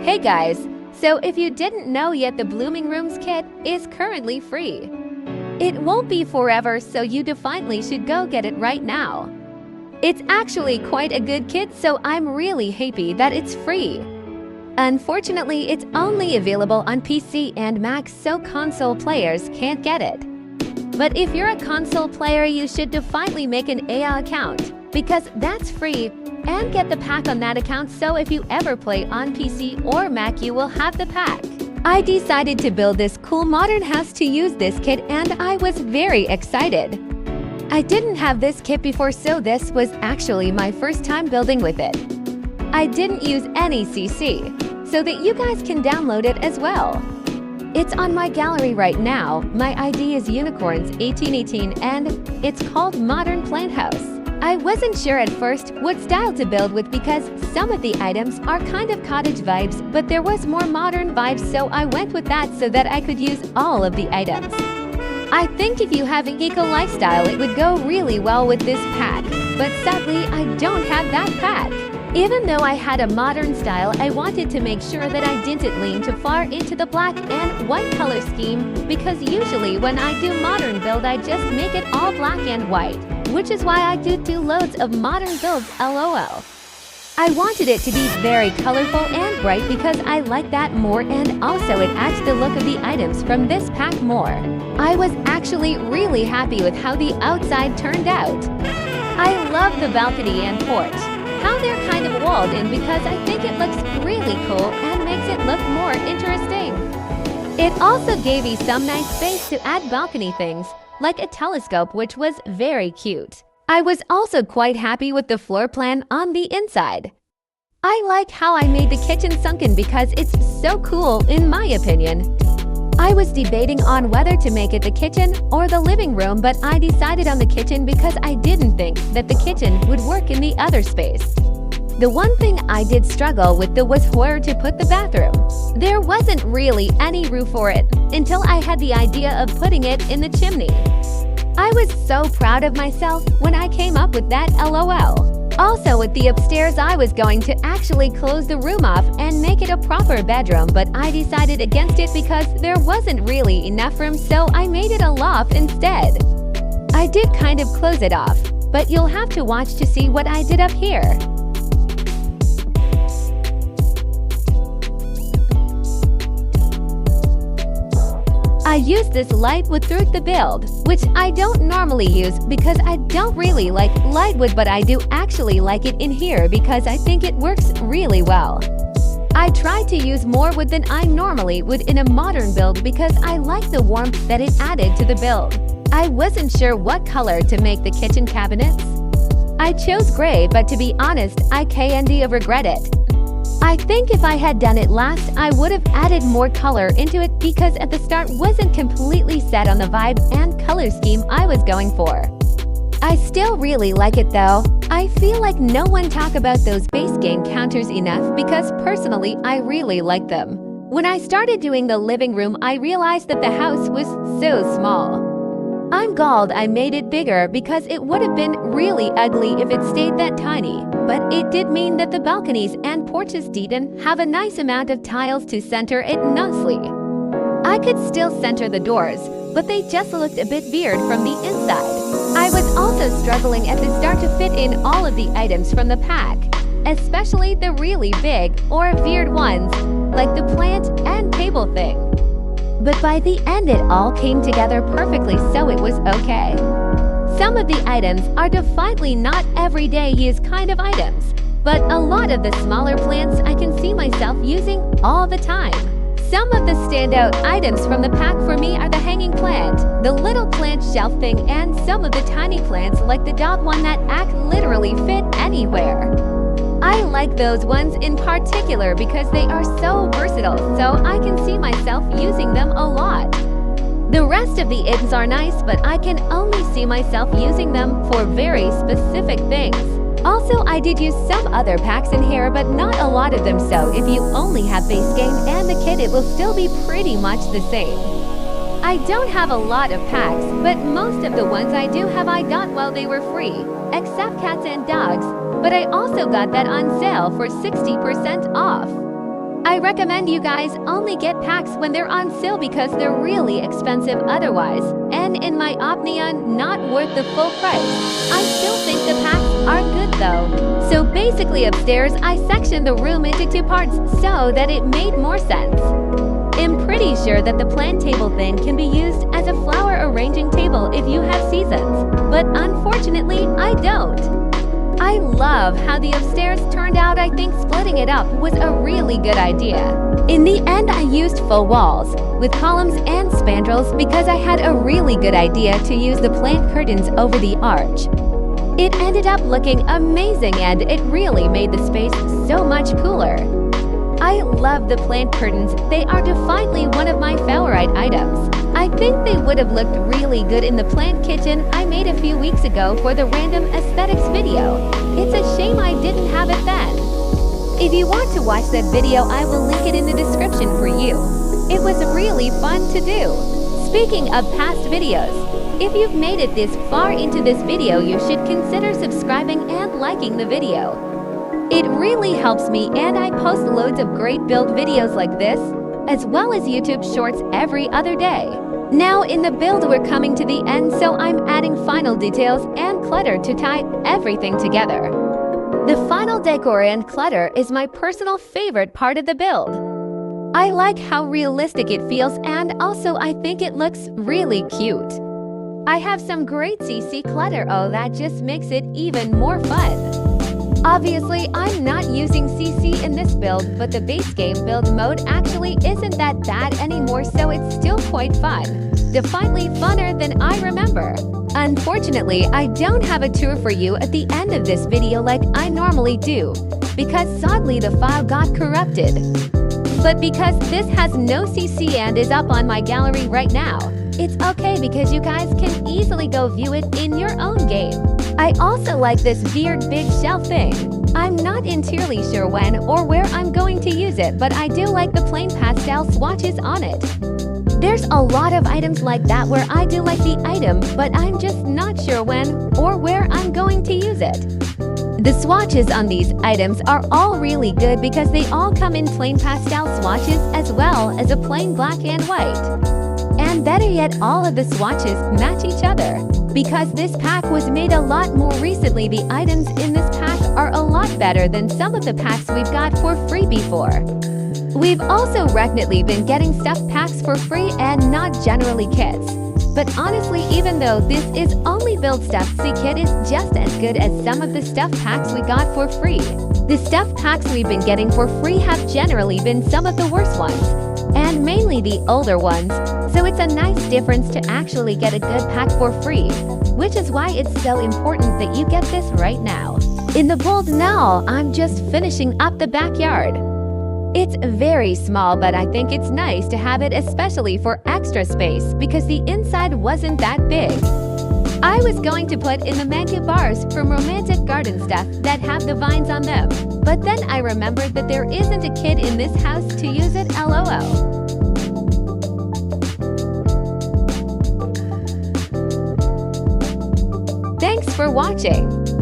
Hey guys, so if you didn't know yet, the Blooming Rooms kit is currently free. It won't be forever, so you definitely should go get it right now. It's actually quite a good kit, so I'm really happy that it's free. Unfortunately, it's only available on PC and Mac, so console players can't get it. But if you're a console player, you should definitely make an AI account, because that's free, and get the pack on that account, so if you ever play on PC or Mac, you will have the pack. I decided to build this cool modern house to use this kit, and I was very excited. I didn't have this kit before, so this was actually my first time building with it. I didn't use any CC, so that you guys can download it as well. It's on my gallery right now. My ID is Unicorns1818 and it's called Modern Plant House. I wasn't sure at first what style to build with because some of the items are kind of cottage vibes, but there was more modern vibes, so I went with that so that I could use all of the items. I think if you have an eco lifestyle, it would go really well with this pack, but sadly I don't have that pack. Even though I had a modern style, I wanted to make sure that I didn't lean too far into the black and white color scheme, because usually when I do modern build, I just make it all black and white, which is why I do loads of modern builds, lol. I wanted it to be very colorful and bright because I like that more, and also it adds the look of the items from this pack more. I was actually really happy with how the outside turned out. I love the balcony and porch, how they're kind of walled in, because I think it looks really cool and makes it look more interesting. It also gave me some nice space to add balcony things, like a telescope, which was very cute. I was also quite happy with the floor plan on the inside. I like how I made the kitchen sunken because it's so cool in my opinion. I was debating on whether to make it the kitchen or the living room, but I decided on the kitchen because I didn't think that the kitchen would work in the other space. The one thing I did struggle with though was where to put the bathroom. There wasn't really any room for it until I had the idea of putting it in the chimney. I was so proud of myself when I came up with that, lol. Also with the upstairs, I was going to actually close the room off and make it a proper bedroom, but I decided against it because there wasn't really enough room, so I made it a loft instead. I did kind of close it off, but you'll have to watch to see what I did up here. I used this lightwood throughout the build, which I don't normally use because I don't really like lightwood, but I do actually like it in here because I think it works really well. I tried to use more wood than I normally would in a modern build because I like the warmth that it added to the build. I wasn't sure what color to make the kitchen cabinets. I chose gray, but to be honest, I kind of regret it. I think if I had done it last, I would have added more color into it because at the start wasn't completely set on the vibe and color scheme I was going for. I still really like it though. I feel like no one talk about those base game counters enough because personally I really like them. When I started doing the living room, I realized that the house was so small. I'm glad I made it bigger because it would have been really ugly if it stayed that tiny, but it did mean that the balconies and porches didn't have a nice amount of tiles to center it nicely. I could still center the doors, but they just looked a bit weird from the inside. I was also struggling at the start to fit in all of the items from the pack, especially the really big or weird ones, like the plant and table thing. But by the end it all came together perfectly, so it was okay. Some of the items are definitely not everyday use kind of items, but a lot of the smaller plants I can see myself using all the time. Some of the standout items from the pack for me are the hanging plant, the little plant shelf thing, and some of the tiny plants like the dog one that literally fit anywhere. I like those ones in particular because they are so versatile, so I can see myself using them a lot. The rest of the items are nice, but I can only see myself using them for very specific things. Also, I did use some other packs in here, but not a lot of them, so if you only have base game and the kit, it will still be pretty much the same. I don't have a lot of packs, but most of the ones I do have I got while they were free, except cats and dogs, but I also got that on sale for 60% off. I recommend you guys only get packs when they're on sale because they're really expensive otherwise, and in my opinion, not worth the full price. I still think the packs are good though. So basically upstairs, I sectioned the room into two parts so that it made more sense. I'm pretty sure that the plant table thing can be used as a flower arranging table if you have seasons, but unfortunately, I don't. I love how the upstairs turned out. I think splitting it up was a really good idea. In the end, I used full walls with columns and spandrels because I had a really good idea to use the plant curtains over the arch. It ended up looking amazing and it really made the space so much cooler. I love the plant curtains. They are definitely one of my favorite items. I think they would have looked really good in the plant kitchen I made a few weeks ago for the random aesthetics video. It's a shame I didn't have it then. If you want to watch that video, I will link it in the description for you. It was really fun to do. Speaking of past videos, if you've made it this far into this video, you should consider subscribing and liking the video. It really helps me, and I post loads of great build videos like this, as well as YouTube shorts every other day. Now in the build we're coming to the end, so I'm adding final details and clutter to tie everything together. The final decor and clutter is my personal favorite part of the build. I like how realistic it feels, and also I think it looks really cute. I have some great CC clutter, that just makes it even more fun. Obviously, I'm not using CC in this build, but the base game build mode actually isn't that bad anymore, so it's still quite fun. Definitely funner than I remember. Unfortunately, I don't have a tour for you at the end of this video like I normally do, because sadly the file got corrupted. But because this has no CC and is up on my gallery right now, it's okay because you guys can easily go view it in your own game. I also like this weird big shelf thing. I'm not entirely sure when or where I'm going to use it, but I do like the plain pastel swatches on it. There's a lot of items like that where I do like the item, but I'm just not sure when or where I'm going to use it. The swatches on these items are all really good because they all come in plain pastel swatches as well as a plain black and white. And better yet, all of the swatches match each other. Because this pack was made a lot more recently, the items in this pack are a lot better than some of the packs we've got for free before. We've also recently been getting stuff packs for free and not generally kits. But honestly, even though this is only build stuff, the kit is just as good as some of the stuff packs we got for free. The stuff packs we've been getting for free have generally been some of the worst ones, and mainly the older ones, so it's a nice difference to actually get a good pack for free, which is why it's so important that you get this right now. In the build now, I'm just finishing up the backyard. It's very small, but I think it's nice to have it, especially for extra space because the inside wasn't that big. I was going to put in the mango bars from Romantic Garden stuff that have the vines on them, but then I remembered that there isn't a kid in this house to use it, lol. Thanks for watching.